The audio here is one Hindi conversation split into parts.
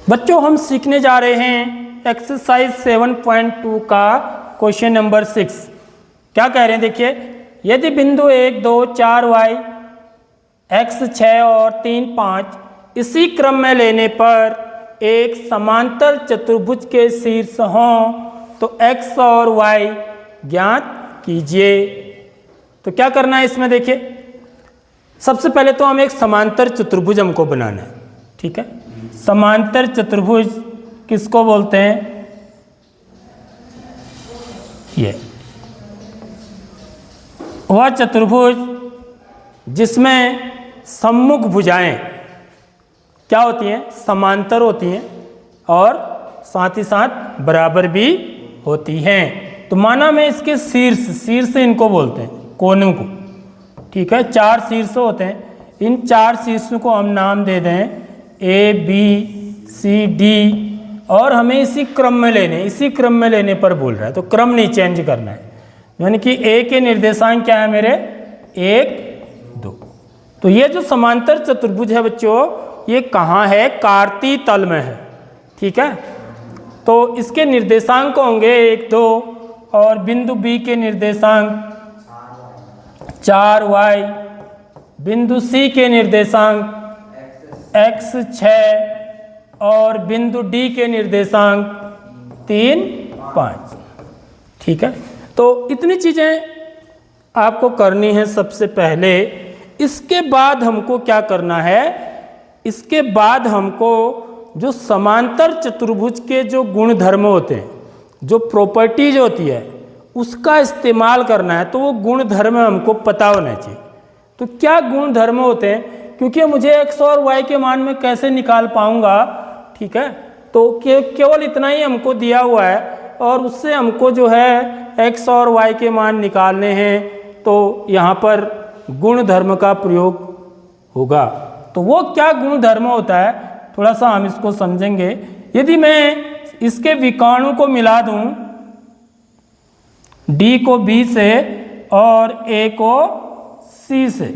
बच्चों हम सीखने जा रहे हैं एक्सरसाइज 7.2 का क्वेश्चन नंबर 6। क्या कह रहे हैं देखिए, यदि बिंदु 1, 2, 4 y, x 6 और 3, 5 इसी क्रम में लेने पर एक समांतर चतुर्भुज के शीर्ष हों तो x और y ज्ञात कीजिए। तो क्या करना है इसमें देखिए, सबसे पहले तो हम एक समांतर चतुर्भुज हमको बनाना है, ठीक है। समांतर चतुर्भुज किसको बोलते हैं? ये वह चतुर्भुज जिसमें सम्मुख भुजाएं क्या होती हैं? समांतर होती हैं और साथ ही साथ बराबर भी होती हैं। तो माना मैं इसके शीर्ष इनको बोलते हैं, कोनों को, ठीक है। 4 शीर्ष होते हैं, इन 4 शीर्षों को हम नाम दे दें A, B, C, D और हमें इसी क्रम में लेने पर बोल रहा है, तो क्रम नहीं चेंज करना है। यानी कि A के निर्देशांक क्या है मेरे? 1, 2। तो ये जो समांतर चतुर्भुज है बच्चों, ये कहाँ है? कार्तीय तल में है, ठीक है। तो इसके निर्देशांक होंगे 1, 2 और बिंदु B के निर्देशांक 4y, बिंदु C के निर्देशांक x 6 और बिंदु D के निर्देशांक 3, 5, ठीक है। तो इतनी चीज़ें आपको करनी है सबसे पहले। इसके बाद हमको क्या करना है? इसके बाद हमको जो समांतर चतुर्भुज के जो गुण धर्म होते हैं, जो प्रॉपर्टीज होती है, उसका इस्तेमाल करना है। तो वो गुण धर्म हमको पता होना चाहिए। तो क्या गुण धर्म होते हैं? क्योंकि मुझे x और y के मान में कैसे निकाल पाऊंगा, ठीक है। तो केवल इतना ही हमको दिया हुआ है और उससे हमको जो है x और y के मान निकालने हैं। तो यहाँ पर गुण धर्म का प्रयोग होगा। तो वो क्या गुण धर्म होता है, थोड़ा सा हम इसको समझेंगे। यदि मैं इसके विकर्णों को मिला दूं, D को B से और A को C से,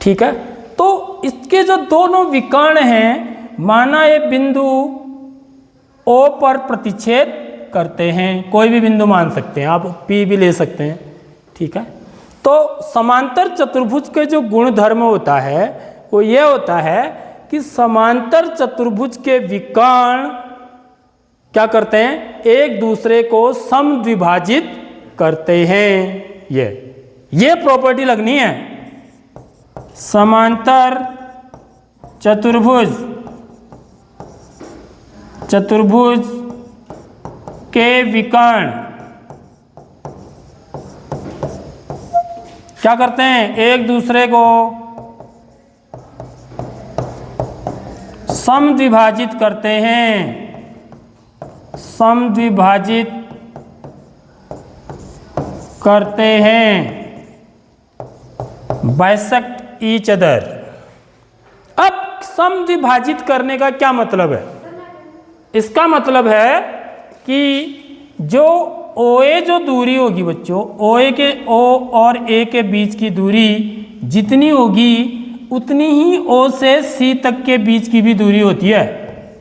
ठीक है, तो इसके जो दोनों विकर्ण हैं, माना ये बिंदु O पर प्रतिच्छेद करते हैं। कोई भी बिंदु मान सकते हैं आप, P भी ले सकते हैं, ठीक है। तो समांतर चतुर्भुज के जो गुण धर्म होता है वो ये होता है कि समांतर चतुर्भुज के विकर्ण क्या करते हैं? एक दूसरे को समद्विभाजित करते हैं। ये प्रॉपर्टी लगनी है। समांतर चतुर्भुज के विकर्ण क्या करते हैं? एक दूसरे को समद्विभाजित करते हैं, समद्विभाजित करते हैं, बाइसेक्ट ईच अदर। अब समद्विभाजित करने का क्या मतलब है? इसका मतलब है कि जो OA जो दूरी होगी बच्चों, O और A के बीच की दूरी जितनी होगी उतनी ही O से C तक के बीच की भी दूरी होती है।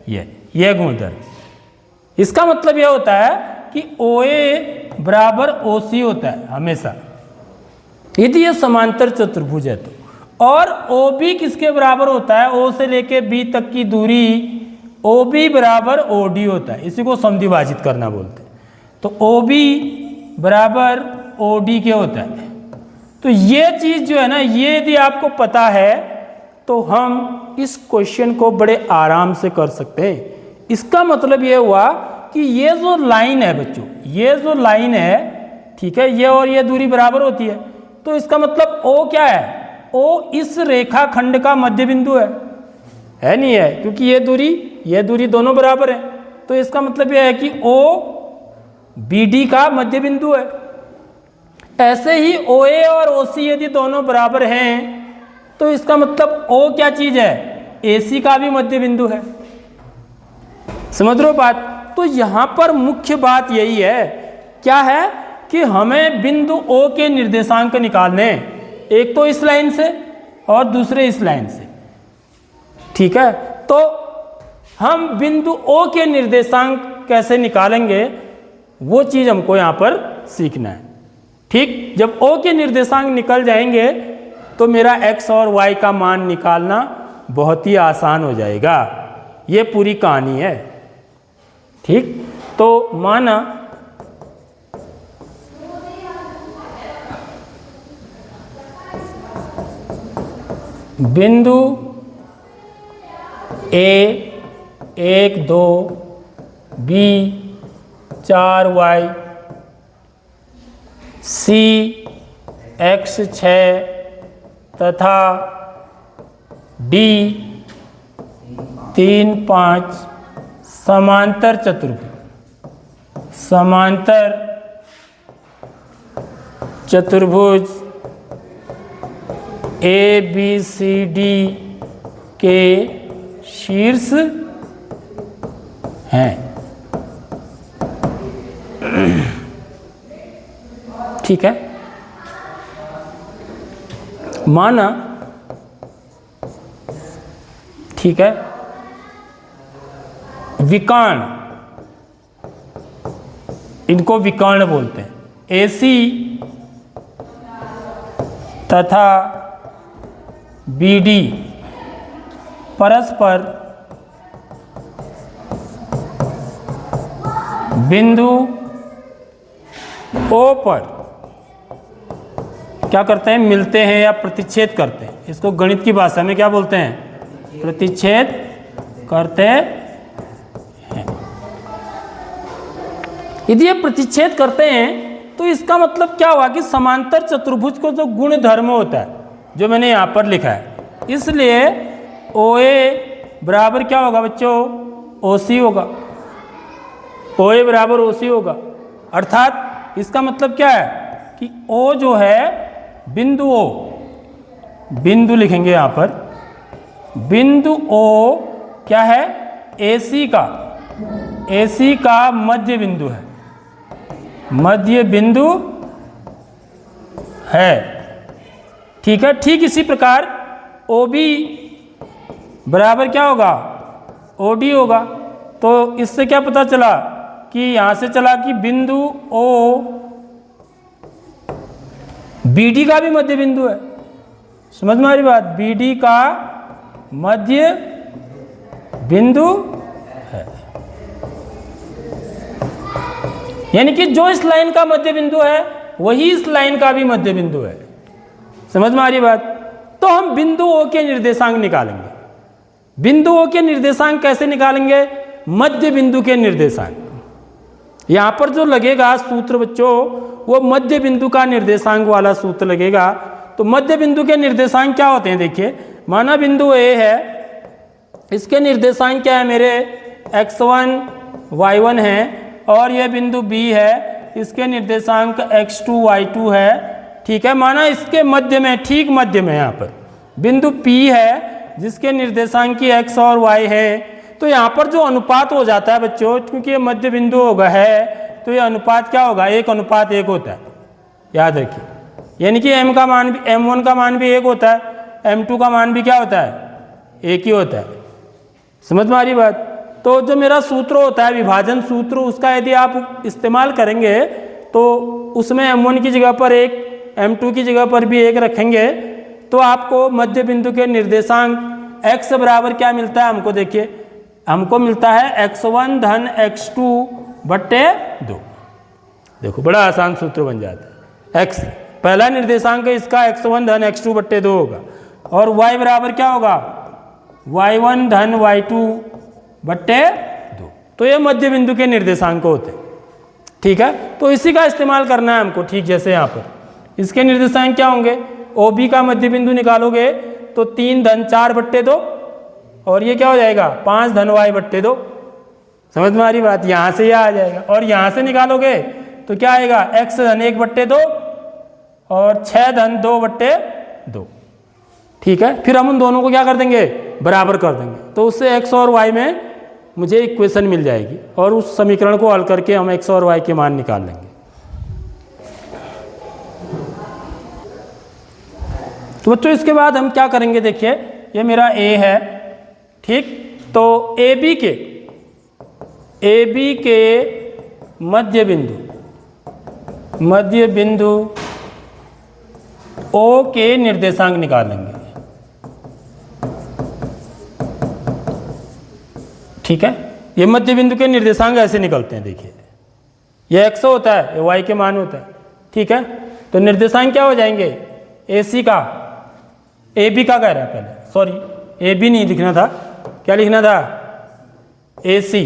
ये गुणधर्म। इसका मतलब यह होता है कि OA बराबर OC होता है हमेशा, यदि यह समांतर चतुर्भुज है तो। और OB किसके बराबर होता है? O से लेके B तक की दूरी OB बराबर OD होता है। इसी को समद्विभाजित करना बोलते हैं। तो OB बराबर OD के होता है। तो ये चीज़ जो है ना, ये यदि आपको पता है तो हम इस क्वेश्चन को बड़े आराम से कर सकते हैं। इसका मतलब ये हुआ कि ये जो लाइन है बच्चों, ये जो लाइन है, ठीक है, ये और ये दूरी बराबर होती है। तो इसका मतलब O क्या है? O इस रेखाखंड का मध्य बिंदु है नहीं है? क्योंकि ये दूरी दोनों बराबर है। तो इसका मतलब यह है कि O BD का मध्य बिंदु है। ऐसे ही OA और OC यदि दोनों बराबर हैं तो इसका मतलब O क्या चीज है? AC का भी मध्य बिंदु है। समझ रहे हो बात? तो यहां पर मुख्य बात यही है, क्या है कि हमें बिंदु O के निर्देशांक निकालने, एक तो इस लाइन से और दूसरे इस लाइन से। ठीक है, तो हम बिंदु O के निर्देशांक कैसे निकालेंगे वो चीज़ हमको यहाँ पर सीखना है। ठीक, जब O के निर्देशांक निकल जाएंगे तो मेरा x और y का मान निकालना बहुत ही आसान हो जाएगा। ये पूरी कहानी है। ठीक, तो माना बिंदु A 1 2 B 4y C x 6 तथा D 3 5 समांतर चतुर्भुज ABCD के शीर्ष हैं। ठीक है, माना, ठीक है, विकर्ण, इनको विकर्ण बोलते हैं, AC तथा BD परस्पर बिंदु O पर क्या करते हैं, मिलते हैं या प्रतिच्छेद करते हैं। इसको गणित की भाषा में क्या बोलते हैं, प्रतिच्छेद करते हैं। यदि ये प्रतिच्छेद करते हैं तो इसका मतलब क्या हुआ कि समांतर चतुर्भुज को जो गुण धर्म होता है, जो मैंने यहाँ पर लिखा है, इसलिए OA बराबर क्या होगा बच्चों, OC होगा। OA बराबर OC होगा, अर्थात इसका मतलब क्या है कि O जो है बिंदु O, बिंदु लिखेंगे यहाँ पर, बिंदु O क्या है, AC का मध्य बिंदु है, मध्य बिंदु है। ठीक है, ठीक इसी प्रकार OB बराबर क्या होगा, OD होगा। तो इससे क्या पता चला कि यहाँ से चला कि बिंदु O BD का भी मध्य बिंदु है। समझ में आ रही बात, BD का मध्य बिंदु है, यानी कि जो इस लाइन का मध्य बिंदु है वही इस लाइन का भी मध्य बिंदु है। समझ में आ रही बात। तो हम बिंदु O के निर्देशांक निकालेंगे। बिंदु O के निर्देशांक कैसे निकालेंगे, मध्य बिंदु के निर्देशांक। यहां पर जो लगेगा सूत्र बच्चों, वो मध्य बिंदु का निर्देशांक वाला सूत्र लगेगा। तो मध्य बिंदु के निर्देशांक क्या होते हैं, देखिए, माना बिंदु A है, इसके निर्देशांक क्या है मेरे, x1 y1 है, और यह बिंदु B है, इसके निर्देशांक x2 y2 है। ठीक है, माना इसके मध्य में, ठीक मध्य में यहाँ पर बिंदु P है जिसके निर्देशांक की x और y है। तो यहाँ पर जो अनुपात हो जाता है बच्चों, क्योंकि ये मध्य बिंदु होगा है, तो ये अनुपात क्या होगा, 1:1 होता है, याद रखिए। यानी कि m का मान भी, m1 का मान भी 1 होता है, m2 का मान भी क्या होता है, 1 ही होता है। समझ में आ रही बात। तो जो मेरा सूत्र होता है विभाजन सूत्र, उसका यदि आप इस्तेमाल करेंगे तो उसमें m1 की जगह पर 1, m2 की जगह पर भी 1 रखेंगे, तो आपको मध्य बिंदु के निर्देशांक x बराबर क्या मिलता है हमको, देखिए हमको मिलता है x1 धन x2 बट्टे 2। देखो बड़ा आसान सूत्र बन जाता है। x पहला निर्देशांक है इसका, x1 धन x2 बट्टे 2 होगा, और y बराबर क्या होगा, y1 धन y2 बट्टे 2। तो ये मध्य बिंदु के निर्देशांक होते हैं। ठीक है, तो इसी का इस्तेमाल करना है हमको। ठीक, जैसे यहाँ पर इसके निर्देशांक क्या होंगे, OB का मध्य बिंदु निकालोगे तो 3 धन 4 बट्टे 2, और ये क्या हो जाएगा 5 धन y बट्टे 2। समझ में आ रही बात, यहाँ से यह आ जाएगा, और यहाँ से निकालोगे तो क्या आएगा, x धन 1 बट्टे 2 और 6 धन 2 बट्टे 2। ठीक है, फिर हम उन दोनों को क्या कर देंगे, बराबर कर देंगे, तो उससे x और y में मुझे इक्वेशन मिल जाएगी, और उस समीकरण को हल करके हम x और y के मान निकाल लेंगे। तो बच्चों इसके बाद हम क्या करेंगे, देखिए ये मेरा A है, ठीक। तो ए बी के मध्य बिंदु ओ के निर्देशांक निकालेंगे। ठीक है, ये मध्य बिंदु के निर्देशांक ऐसे निकलते हैं। देखिए ये x होता है, ये y के मान होता है। ठीक है, तो निर्देशांक क्या हो जाएंगे? AC का, AB का कह रहा है पहले, सॉरी AB नहीं लिखना था, क्या लिखना था? AC।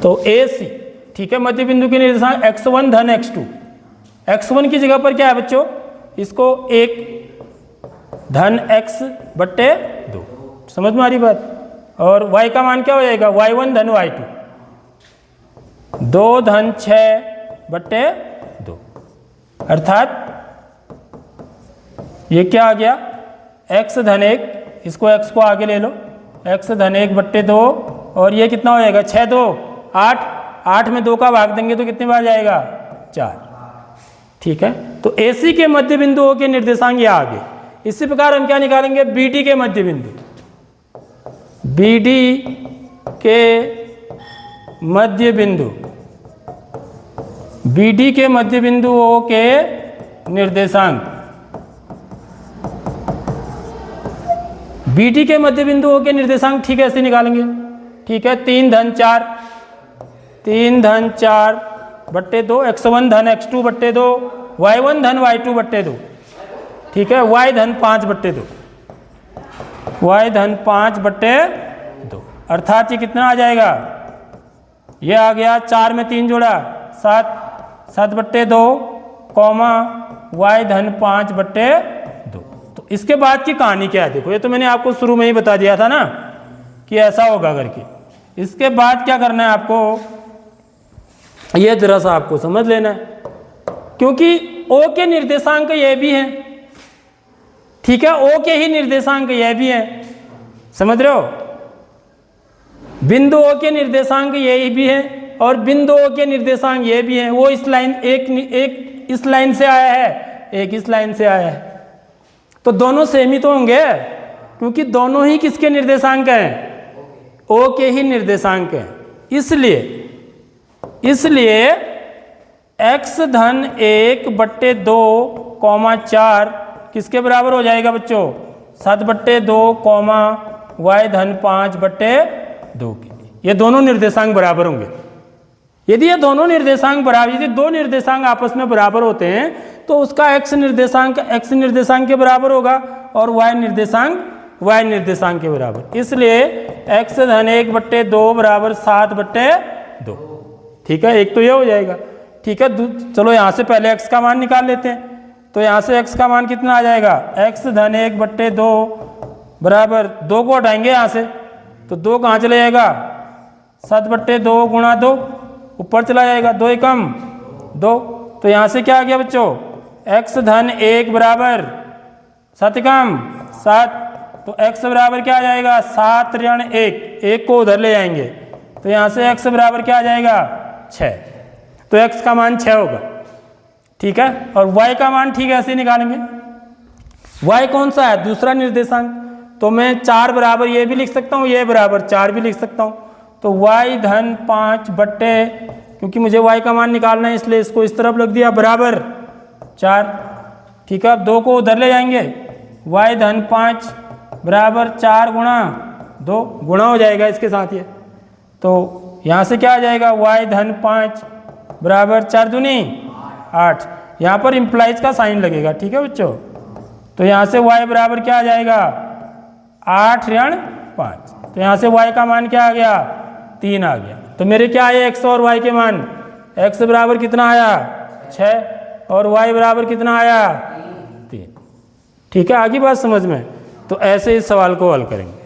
तो AC, ठीक है, मध्य बिंदु के निर्देशांक x1 धन x2। x1 की जगह पर क्या है बच्चों? इसको 1 धन x बट्टे 2, समझ में आ रही बात? और y का मान क्या हो जाएगा? y1 धन y2, 2 धन 6 बट्टे 2, अर्थात ये क्या आ गया? x धन 1, इसको x को आगे ले लो, x धन 1 बट्टे 2, और ये कितना हो जाएगा? 6 2 8, 8 में 2 का भाग देंगे तो कितने बार जाएगा? 4। ठीक है, तो AC के मध्य बिंदुओं के निर्देशांक ये आ गए। इसी प्रकार हम क्या निकालेंगे? BD के मध्य बिंदु, BD के मध्य बिंदु, BD के मध्य बिंदुओं के निर्देशांक, BD के मध्य बिंदुओं के निर्देशांक ठीक है ऐसे निकालेंगे। ठीक है, 3 धन 4 बट्टे 2, x1 धन x2 बट्टे 2, y1 धन y2 बट्टे 2। ठीक है, y धन 5 बट्टे 2, y धन 5 बट्टे 2, अर्थात ये कितना आ जाएगा? ये आ गया 4 में 3 जोड़ा 7 बट्टे 2, कॉमा y धन 5 बट्टे 2। तो इसके बाद की कहानी क्या है? देखो ये तो मैंने आपको शुरू में ही बता दिया था ना कि ऐसा होगा करके। इसके बाद क्या करना है आपको? ये जरा सा आपको समझ लेना है, क्योंकि O के निर्देशांक ये भी हैं। ठीक है, O के ही निर्देशांक ये भी हैं, समझ रहे हो? बिंदु O के निर्देशांक ये भी हैं और बिंदु O के निर्देशांक ये भी हैं। वो इस लाइन एक इस लाइन से आया है, एक इस लाइन से आया है, तो दोनों सेम ही तो होंगे, क्योंकि दोनों ही किसके निर्देशांक हैं? O के ही निर्देशांक हैं। इसलिए x धन 1 बट्टे 2, 4 किसके बराबर हो जाएगा बच्चों? 7 बट्टे 2, y धन 5 बट्टे 2 के। ये दोनों निर्देशांक बराबर होंगे। यदि ये दोनों निर्देशांक बराबर, यदि दो निर्देशांक आपस में बराबर होते हैं तो उसका x निर्देशांक के बराबर होगा और y निर्देशांक के बराबर। इसलिए x धन 1 बट्टे 2 बराबर 7 बट्टे 2। ठीक है, एक तो ये हो जाएगा। ठीक है, चलो यहाँ से पहले x का मान निकाल लेते हैं। तो यहाँ से x का मान कितना आ जाएगा? x धन 1 बट्टे 2 बराबर 2 को हटाएंगे यहाँ से, तो 2 कहाँ चले जाएगा? 7 बट्टे 2 गुणा 2 ऊपर चला जाएगा, 2 एकम 2। तो यहाँ से क्या आ गया बच्चों? x धन 1 बराबर 7 एकम 7, तो x बराबर क्या आ जाएगा? 7 ऋण 1 को उधर ले जाएंगे, तो यहाँ से x बराबर क्या आ जाएगा? 6। तो x का मान 6 होगा। ठीक है, और y का मान ठीक है ऐसे निकालेंगे। y कौन सा है? दूसरा निर्देशांक। तो मैं 4 बराबर ये भी लिख सकता हूँ, ये बराबर 4 भी लिख सकता हूँ। तो y धन 5 बट्टे, क्योंकि मुझे y का मान निकालना है इसलिए इसको इस तरफ लग दिया, बराबर 4। ठीक है, अब 2 को उधर ले जाएंगे, y धन 5 बराबर 4 गुणा 2, गुणा हो जाएगा इसके साथ ये। तो यहाँ से क्या आ जाएगा? y धन 5 बराबर 4 दूनी 8। यहाँ पर इम्प्लाइज का साइन लगेगा। ठीक है बच्चों, तो यहाँ से y बराबर क्या आ जाएगा? 8 ऋण 5। तो यहाँ से y का मान क्या आ गया? 3 आ गया। तो मेरे क्या आए x और y के मान? x बराबर कितना आया? 6 और y बराबर कितना आया? 3। ठीक है, आगे बात समझ में? तो ऐसे इस सवाल को हल करेंगे।